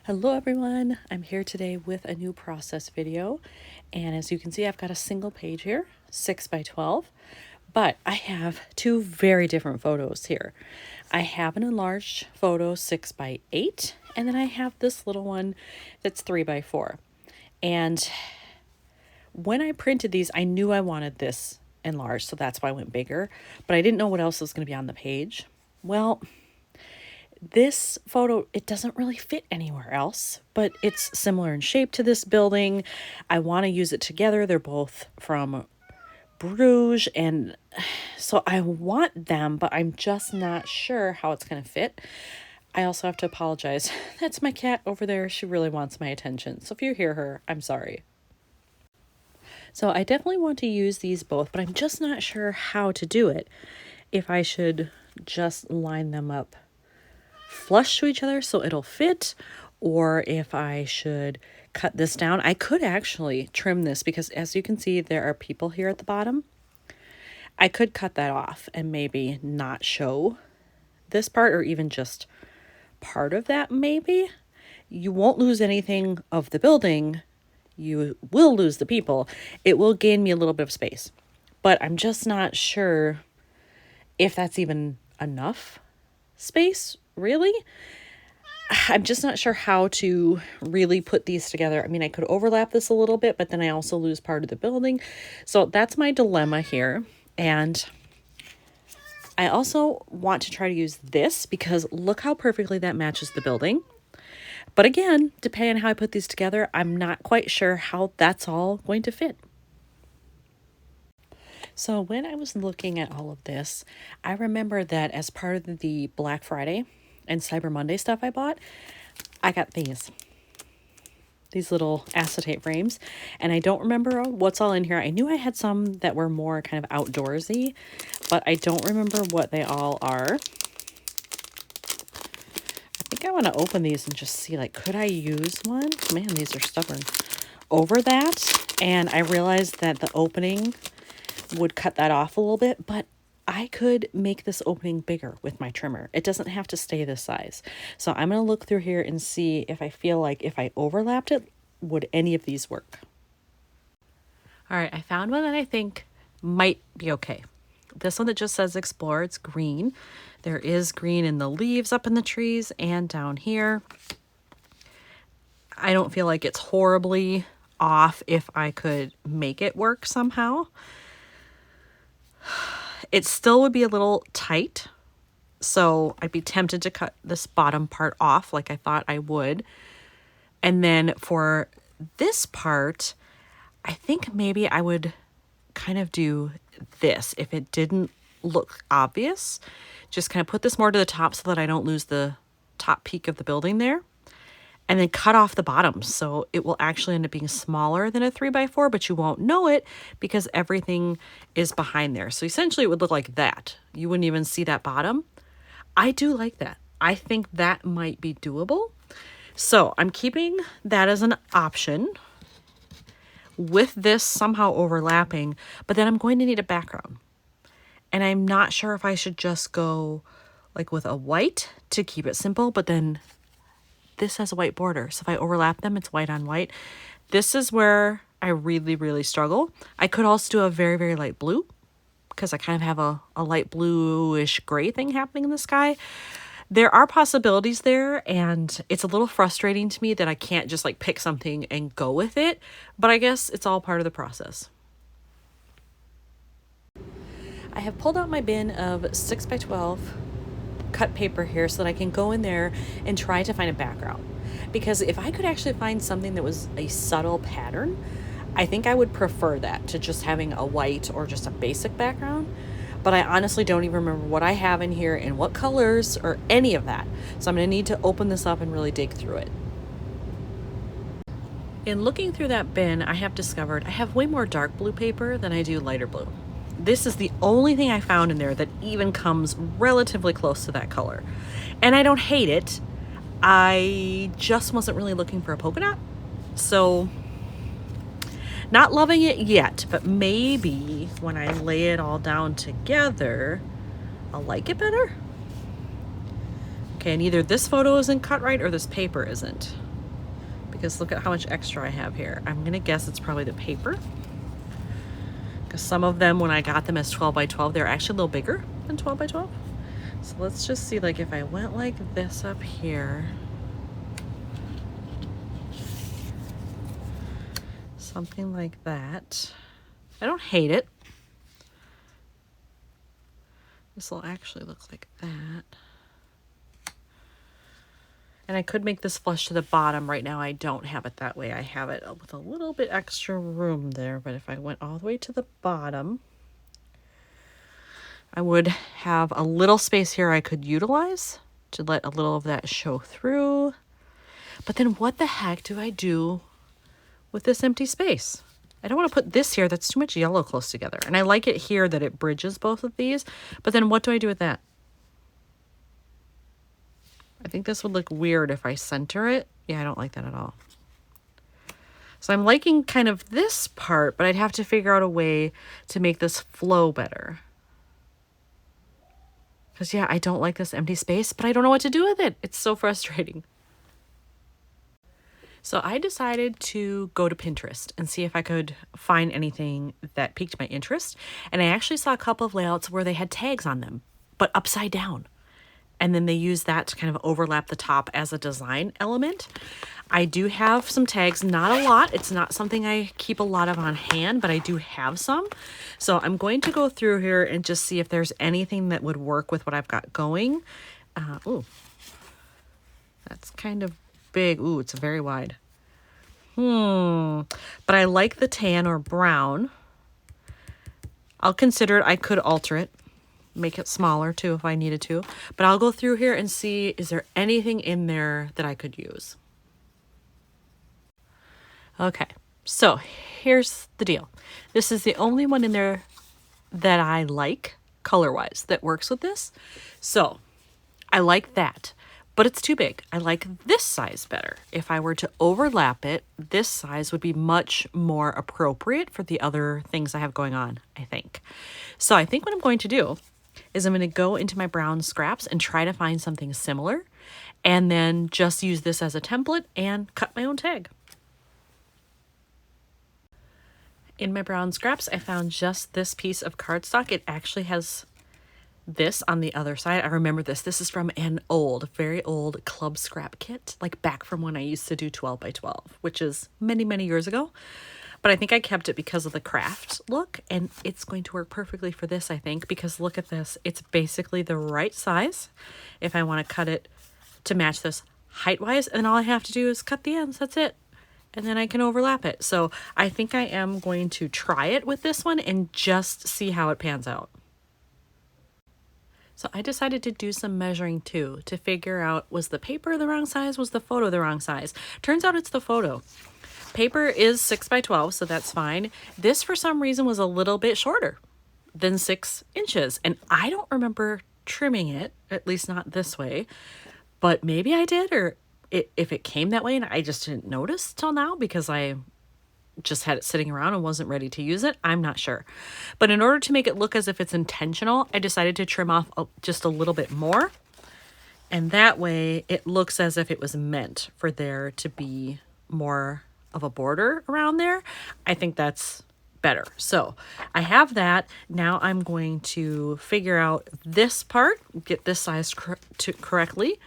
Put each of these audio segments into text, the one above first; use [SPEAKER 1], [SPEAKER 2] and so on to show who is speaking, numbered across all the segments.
[SPEAKER 1] Hello everyone, I'm here today with a new process video, and as you can see I've got a single page here, 6 by 12, but I have two very different photos here. I have an enlarged photo 6 by 8, and then I have this little one that's 3 by 4. And when I printed these, I knew I wanted this enlarged, so that's why I went bigger, but I didn't know what else was going to be on the page. Well, this photo, it doesn't really fit anywhere else, but it's similar in shape to this building. I want to use it together. They're both from Bruges, and so I want them, but I'm just not sure how it's going to fit. I also have to apologize. That's my cat over there. She really wants my attention. So if you hear her, I'm sorry. So I definitely want to use these both, but I'm just not sure how to do it. If I should just line them up flush to each other so it'll fit, or if I should cut this down. I could actually trim this because, as you can see, there are people here at the bottom. I could cut that off and maybe not show this part, or even just part of that maybe. You won't lose anything of the building. You will lose the people. It will gain me a little bit of space, but I'm just not sure if that's even enough space. Really? I'm just not sure how to really put these together. I mean, I could overlap this a little bit, but then I also lose part of the building. So that's my dilemma here. And I also want to try to use this because look how perfectly that matches the building. But again, depending on how I put these together, I'm not quite sure how that's all going to fit. So when I was looking at all of this, I remember that as part of the Black Friday and Cyber Monday stuff I bought, I got these little acetate frames, and I don't remember what's all in here. I knew I had some that were more kind of outdoorsy, but I don't remember what they all are. I think I want to open these and just see, like, could I use one? Man, these are stubborn. Over that, and I realized that the opening would cut that off a little bit, but I could make this opening bigger with my trimmer. It doesn't have to stay this size. So I'm going to look through here and see if I feel like if I overlapped it, would any of these work? All right, I found one that I think might be okay. This one that just says explore, it's green. There is green in the leaves up in the trees and down here. I don't feel like it's horribly off if I could make it work somehow. It still would be a little tight, so I'd be tempted to cut this bottom part off like I thought I would. And then for this part, I think maybe I would kind of do this if it didn't look obvious. Just kind of put this more to the top so that I don't lose the top peak of the building there. And then cut off the bottom, so it will actually end up being smaller than a 3 by 4, but you won't know it because everything is behind there. So essentially it would look like that. You wouldn't even see that bottom. I do like that. I think that might be doable. So I'm keeping that as an option with this somehow overlapping, but then I'm going to need a background. And I'm not sure if I should just go like with a white to keep it simple, but then this has a white border. So if I overlap them, it's white on white. This is where I really, really struggle. I could also do a very, very light blue because I kind of have a light bluish gray thing happening in the sky. There are possibilities there, and it's a little frustrating to me that I can't just like pick something and go with it, but I guess it's all part of the process. I have pulled out my bin of 6 by 12 cut paper here so that I can go in there and try to find a background, because if I could actually find something that was a subtle pattern, I think I would prefer that to just having a white or just a basic background. But I honestly don't even remember what I have in here and what colors or any of that, so I'm going to need to open this up and really dig through it. In looking through that bin, I have discovered I have way more dark blue paper than I do lighter blue. This is the only thing I found in there that even comes relatively close to that color. And I don't hate it. I just wasn't really looking for a polka dot. So not loving it yet, but maybe when I lay it all down together, I'll like it better. Okay, and either this photo isn't cut right or this paper isn't. because look at how much extra I have here. I'm gonna guess it's probably the paper, because some of them, when I got them as 12 by 12, they're actually a little bigger than 12 by 12. So let's just see, like if I went like this up here, something like that. I don't hate it. This will actually look like that. And I could make this flush to the bottom. Right now I don't have it that way. I have it with a little bit extra room there, but if I went all the way to the bottom, I would have a little space here I could utilize to let a little of that show through. But then what the heck do I do with this empty space? I don't want to put this here. That's too much yellow close together. And I like it here that it bridges both of these. But then what do I do with that? I think this would look weird if I center it. Yeah, I don't like that at all. So I'm liking kind of this part, but I'd have to figure out a way to make this flow better. Because yeah, I don't like this empty space, but I don't know what to do with it. It's so frustrating. So I decided to go to Pinterest and see if I could find anything that piqued my interest. And I actually saw a couple of layouts where they had tags on them, but upside down. And then they use that to kind of overlap the top as a design element. I do have some tags, not a lot. It's not something I keep a lot of on hand, but I do have some. So I'm going to go through here and just see if there's anything that would work with what I've got going. Ooh, that's kind of big. Ooh, it's very wide. But I like the tan or brown. I'll consider it. I could alter it. Make it smaller too if I needed to, but I'll go through here and see, is there anything in there that I could use? Okay, so here's the deal. This is the only one in there that I like color-wise that works with this. So I like that, but it's too big. I like this size better. If I were to overlap it, this size would be much more appropriate for the other things I have going on, I think. So I think what I'm going to do is I'm going to go into my brown scraps and try to find something similar, and then just use this as a template and cut my own tag. In my brown scraps, I found just this piece of cardstock. It actually has this on the other side. I remember this. This is from an old, very old club scrap kit, like back from when I used to do 12 by 12, which is many, many years ago. But I think I kept it because of the kraft look, and it's going to work perfectly for this, I think, because look at this. It's basically the right size if I want to cut it to match this height-wise, and all I have to do is cut the ends. That's it. And then I can overlap it. So I think I am going to try it with this one and just see how it pans out. So I decided to do some measuring too, to figure out, was the paper the wrong size? Was the photo the wrong size? Turns out it's the photo. Paper is 6 by 12, so that's fine. This, for some reason, was a little bit shorter than 6 inches. And I don't remember trimming it, at least not this way. But maybe I did, or if it came that way and I just didn't notice till now because I just had it sitting around and wasn't ready to use it, I'm not sure. But in order to make it look as if it's intentional, I decided to trim off just a little bit more. And that way it looks as if it was meant for there to be more of a border around there. I think that's better. So I have that. Now I'm going to figure out this part, get this size correctly,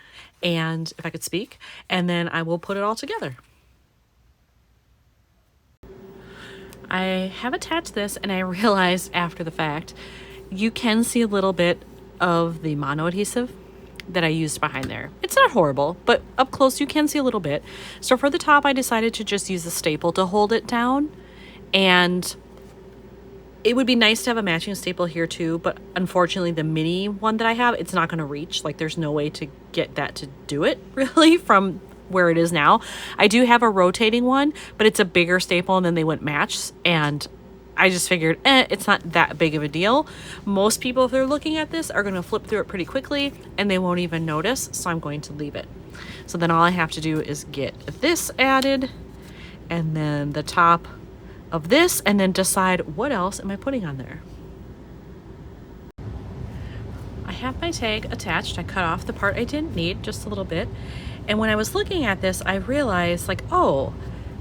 [SPEAKER 1] and if I could speak, and then I will put it all together. I have attached this, and I realized after the fact, you can see a little bit of the mono adhesive that I used behind there. It's not horrible, but up close you can see a little bit. So for the top, I decided to just use a staple to hold it down, and it would be nice to have a matching staple here too, but unfortunately the mini one that I have, it's not going to reach. Like there's no way to get that to do it really from where it is now. I do have a rotating one, but it's a bigger staple and then they wouldn't match, and I just figured, it's not that big of a deal. Most people, if they're looking at this, are going to flip through it pretty quickly and they won't even notice, so I'm going to leave it. So then all I have to do is get this added and then the top of this, and then decide what else am I putting on there. I have my tag attached. I cut off the part I didn't need, just a little bit. And when I was looking at this, I realized like, oh,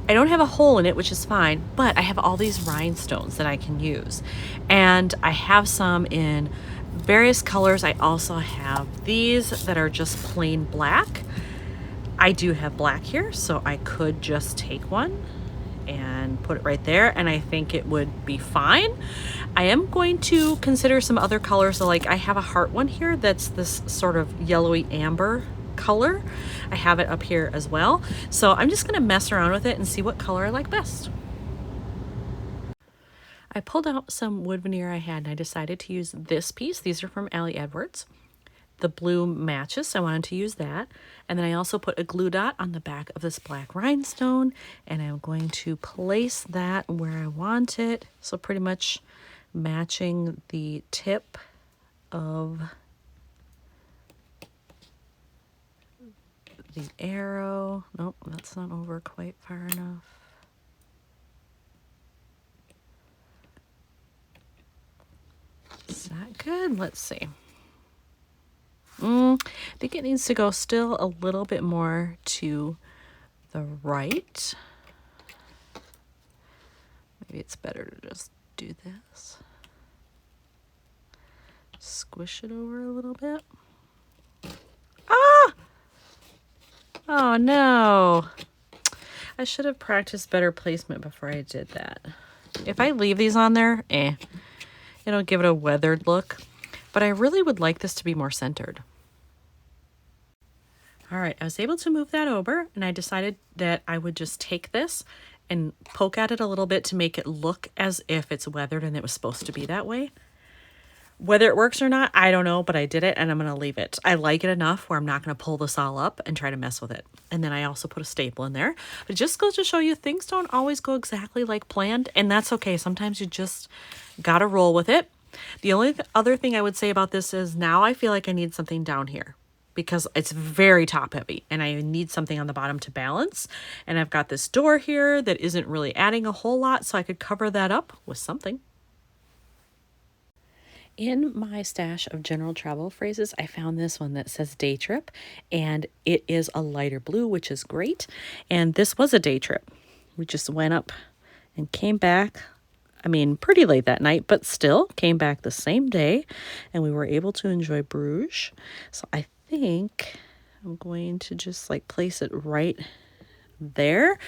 [SPEAKER 1] I don't have a hole in it, which is fine, but I have all these rhinestones that I can use. And I have some in various colors. I also have these that are just plain black. I do have black here, so I could just take one and put it right there, and I think it would be fine. I am going to consider some other colors. So like I have a heart one here that's this sort of yellowy amber color. I have it up here as well. So I'm just gonna mess around with it and see what color I like best. I pulled out some wood veneer I had and I decided to use this piece. These are from Allie Edwards. The blue matches, so I wanted to use that. And then I also put a glue dot on the back of this black rhinestone, and I'm going to place that where I want it. So pretty much matching the tip of the arrow. Nope, that's not over quite far enough. Is that good? Let's see. I think it needs to go still a little bit more to the right. Maybe it's better to just do this. Squish it over a little bit. Ah! Oh no. I should have practiced better placement before I did that. If I leave these on there, it'll give it a weathered look. But I really would like this to be more centered. All right, I was able to move that over, and I decided that I would just take this and poke at it a little bit to make it look as if it's weathered and it was supposed to be that way. Whether it works or not, I don't know, but I did it and I'm gonna leave it. I like it enough where I'm not gonna pull this all up and try to mess with it. And then I also put a staple in there. But it just goes to show you things don't always go exactly like planned, and that's okay. Sometimes you just gotta roll with it. The only other thing I would say about this is now I feel like I need something down here, because it's very top heavy and I need something on the bottom to balance. And I've got this door here that isn't really adding a whole lot, so I could cover that up with something. In my stash of general travel phrases, I found this one that says day trip, and it is a lighter blue, which is great. And this was a day trip. We just went up and came back. I mean, pretty late that night, but still came back the same day, and we were able to enjoy Bruges. So I think I'm going to just like place it right there,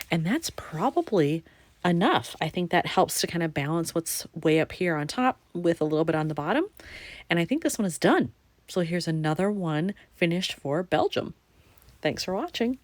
[SPEAKER 1] and that's probably enough. I think that helps to kind of balance what's way up here on top with a little bit on the bottom, and I think this one is done. So here's another one finished for Belgium. Thanks for watching.